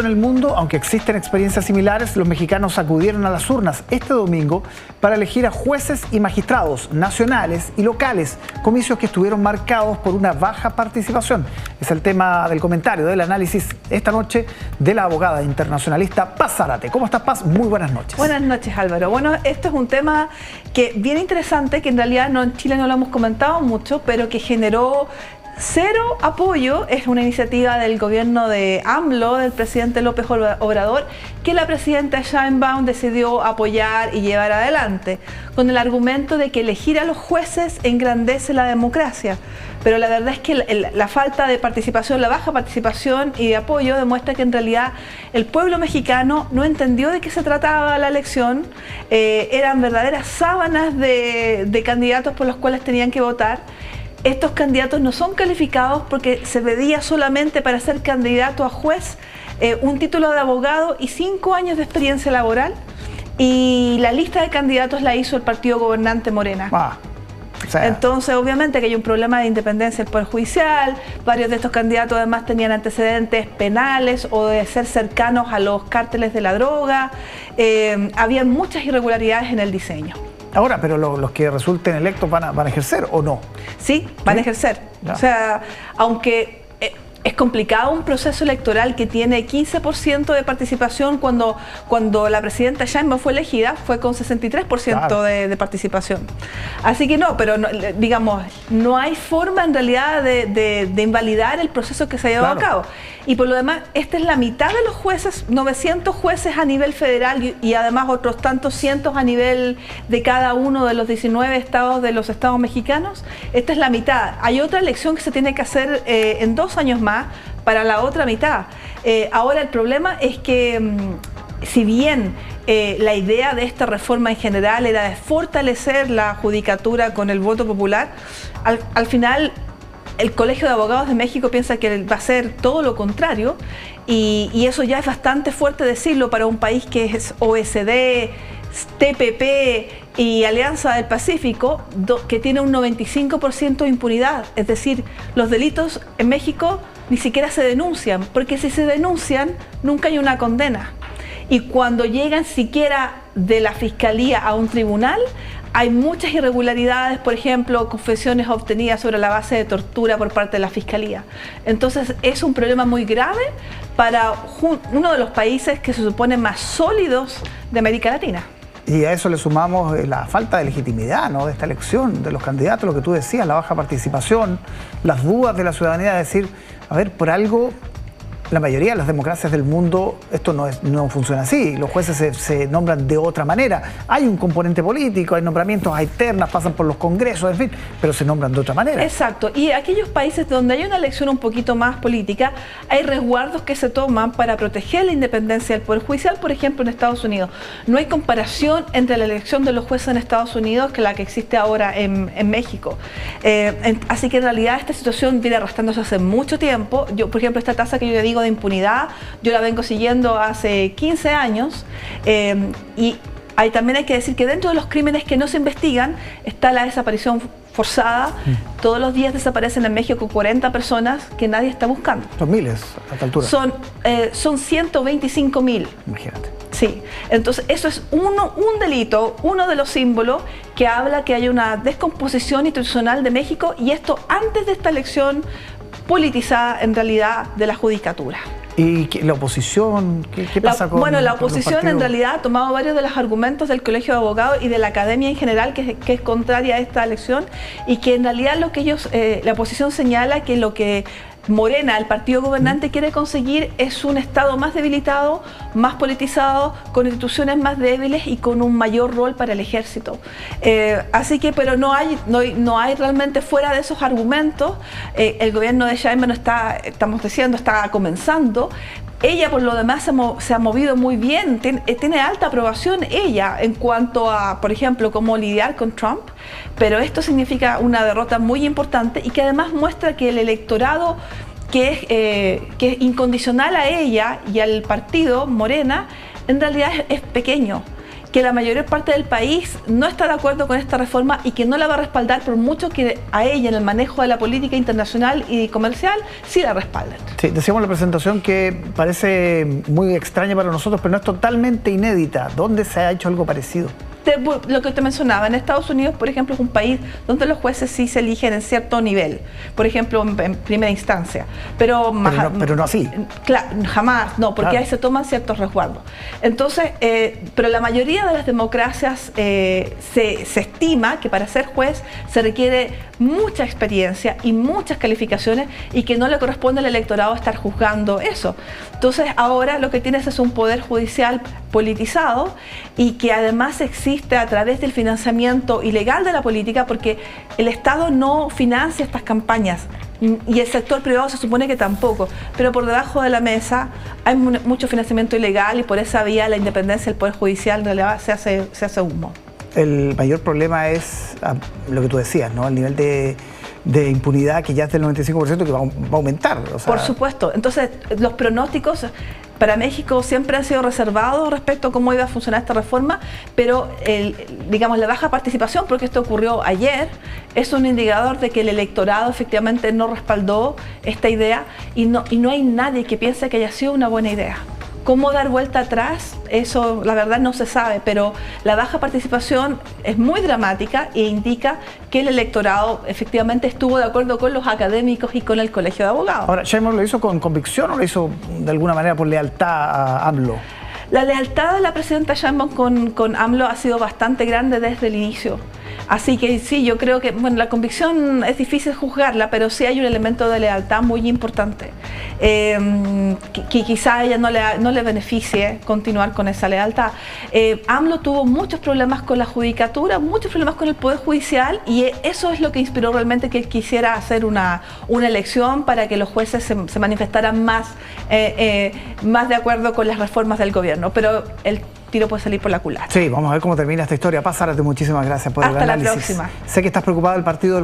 En el mundo, aunque existen experiencias similares, los mexicanos acudieron a las urnas este domingo para elegir a jueces y magistrados nacionales y locales, comicios que estuvieron marcados por una baja participación. Es el tema del comentario, del análisis esta noche de la abogada internacionalista Paz Zárate. ¿Cómo estás, Paz? Muy buenas noches. Buenas noches, Álvaro. Bueno, esto es un tema que bien interesante, que en realidad en Chile no lo hemos comentado mucho, pero que generó cero apoyo. Es una iniciativa del gobierno de AMLO, del presidente López Obrador, que la presidenta Sheinbaum decidió apoyar y llevar adelante, con el argumento de que elegir a los jueces engrandece la democracia. Pero la verdad es que la falta de participación, la baja participación y de apoyo demuestra que en realidad el pueblo mexicano no entendió de qué se trataba la elección. Eran verdaderas sábanas de candidatos por los cuales tenían que votar. Estos candidatos no son calificados porque se pedía solamente para ser candidato a juez un título de abogado y 5 años de experiencia laboral, y la lista de candidatos la hizo el partido gobernante Morena. Entonces, obviamente que hay un problema de independencia del Poder Judicial. Varios de estos candidatos además tenían antecedentes penales o de ser cercanos a los cárteles de la droga. Había muchas irregularidades en el diseño. Ahora, pero los que resulten electos van a ejercer, ¿o no? Sí, van a ejercer. Ya. O sea, aunque es complicado un proceso electoral que tiene 15% de participación, cuando la presidenta Sheinbaum fue elegida, fue con 63% claro. de participación. Así que no, pero no, digamos, no hay forma en realidad de invalidar el proceso que se ha llevado claro. a cabo. Y por lo demás, esta es la mitad de los jueces, 900 jueces a nivel federal y además otros tantos cientos a nivel de cada uno de los 19 estados de los estados mexicanos. Esta es la mitad. Hay otra elección que se tiene que hacer en 2 años más para la otra mitad. Ahora el problema es que si bien la idea de esta reforma en general era de fortalecer la judicatura con el voto popular, al final el Colegio de Abogados de México piensa que va a ser todo lo contrario, y eso ya es bastante fuerte decirlo para un país que es OECD, TPP y Alianza del Pacífico, que tiene un 95% de impunidad. Es decir, los delitos en México ni siquiera se denuncian, porque si se denuncian nunca hay una condena, y cuando llegan siquiera de la fiscalía a un tribunal hay muchas irregularidades, por ejemplo, confesiones obtenidas sobre la base de tortura por parte de la fiscalía. Entonces es un problema muy grave para uno de los países que se supone más sólidos de América Latina. Y a eso le sumamos la falta de legitimidad, ¿no?, de esta elección, de los candidatos, lo que tú decías, la baja participación, las dudas de la ciudadanía de decir, a ver, por algo, la mayoría de las democracias del mundo esto no funciona así. Los jueces se nombran de otra manera. Hay un componente político, hay nombramientos, hay ternas, pasan por los congresos, en fin, pero se nombran de otra manera. Exacto. Y aquellos países donde hay una elección un poquito más política, hay resguardos que se toman para proteger la independencia del Poder Judicial. Por ejemplo, en Estados Unidos no hay comparación entre la elección de los jueces en Estados Unidos que la que existe ahora en México. Así que en realidad esta situación viene arrastrándose hace mucho tiempo. Yo, por ejemplo, esta tasa que yo le digo de impunidad, yo la vengo siguiendo hace 15 años, y también hay que decir que dentro de los crímenes que no se investigan está la desaparición forzada. Todos los días desaparecen en México 40 personas que nadie está buscando. Son miles a esta altura. Son 125.000. Imagínate. Sí, entonces eso es un delito, uno de los símbolos que habla que hay una descomposición institucional de México, y esto antes de esta elección politizada en realidad de la judicatura. ¿Y la oposición? ¿Qué pasa con Bueno, la oposición en realidad ha tomado varios de los argumentos del Colegio de Abogados y de la academia en general que es contraria a esta elección, y que en realidad lo que ellos, la oposición señala que lo que Morena, el partido gobernante, quiere conseguir es un Estado más debilitado, más politizado, con instituciones más débiles y con un mayor rol para el ejército. Así que, pero no hay realmente fuera de esos argumentos. El gobierno de Sheinbaum está comenzando. Ella, por lo demás, se ha movido muy bien, tiene alta aprobación ella en cuanto a, por ejemplo, cómo lidiar con Trump, pero esto significa una derrota muy importante, y que además muestra que el electorado que es incondicional a ella y al partido Morena, en realidad es pequeño. que la mayor parte del país no está de acuerdo con esta reforma y que no la va a respaldar, por mucho que a ella en el manejo de la política internacional y comercial sí la respalden. Sí, decíamos en la presentación que parece muy extraña para nosotros, pero no es totalmente inédita. ¿Dónde se ha hecho algo parecido? Lo que te mencionaba, en Estados Unidos, por ejemplo, es un país donde los jueces sí se eligen en cierto nivel, por ejemplo, en primera instancia, pero no así. Claro, jamás, no, porque ahí se toman ciertos resguardos. Entonces, pero la mayoría de las democracias se estima que para ser juez se requiere mucha experiencia y muchas calificaciones y que no le corresponde al electorado estar juzgando eso. Entonces, ahora lo que tienes es un poder judicial politizado y que además existe a través del financiamiento ilegal de la política, porque el Estado no financia estas campañas y el sector privado se supone que tampoco, pero por debajo de la mesa hay mucho financiamiento ilegal y por esa vía la independencia del Poder Judicial se hace humo. El mayor problema es lo que tú decías, ¿no? El nivel de impunidad que ya es del 95% que va a aumentar. O sea... Por supuesto. Entonces, los pronósticos para México siempre han sido reservados respecto a cómo iba a funcionar esta reforma, pero digamos, la baja participación, porque esto ocurrió ayer, es un indicador de que el electorado efectivamente no respaldó esta idea y no hay nadie que piense que haya sido una buena idea. ¿Cómo dar vuelta atrás? Eso la verdad no se sabe, pero la baja participación es muy dramática e indica que el electorado efectivamente estuvo de acuerdo con los académicos y con el Colegio de Abogados. Ahora, ¿Sheinbaum lo hizo con convicción o lo hizo de alguna manera por lealtad a AMLO? La lealtad de la presidenta Sheinbaum con AMLO ha sido bastante grande desde el inicio. Así que sí, yo creo que bueno, la convicción es difícil juzgarla, pero sí hay un elemento de lealtad muy importante. Que quizá a ella no le beneficie continuar con esa lealtad. AMLO tuvo muchos problemas con la judicatura, muchos problemas con el Poder Judicial, y eso es lo que inspiró realmente que él quisiera hacer una elección para que los jueces se manifestaran más de acuerdo con las reformas del gobierno. Pero el tiro puede salir por la culata. Sí, vamos a ver cómo termina esta historia. Paz Zárate, muchísimas gracias por el análisis. Hasta la próxima. Sé que estás preocupado del partido del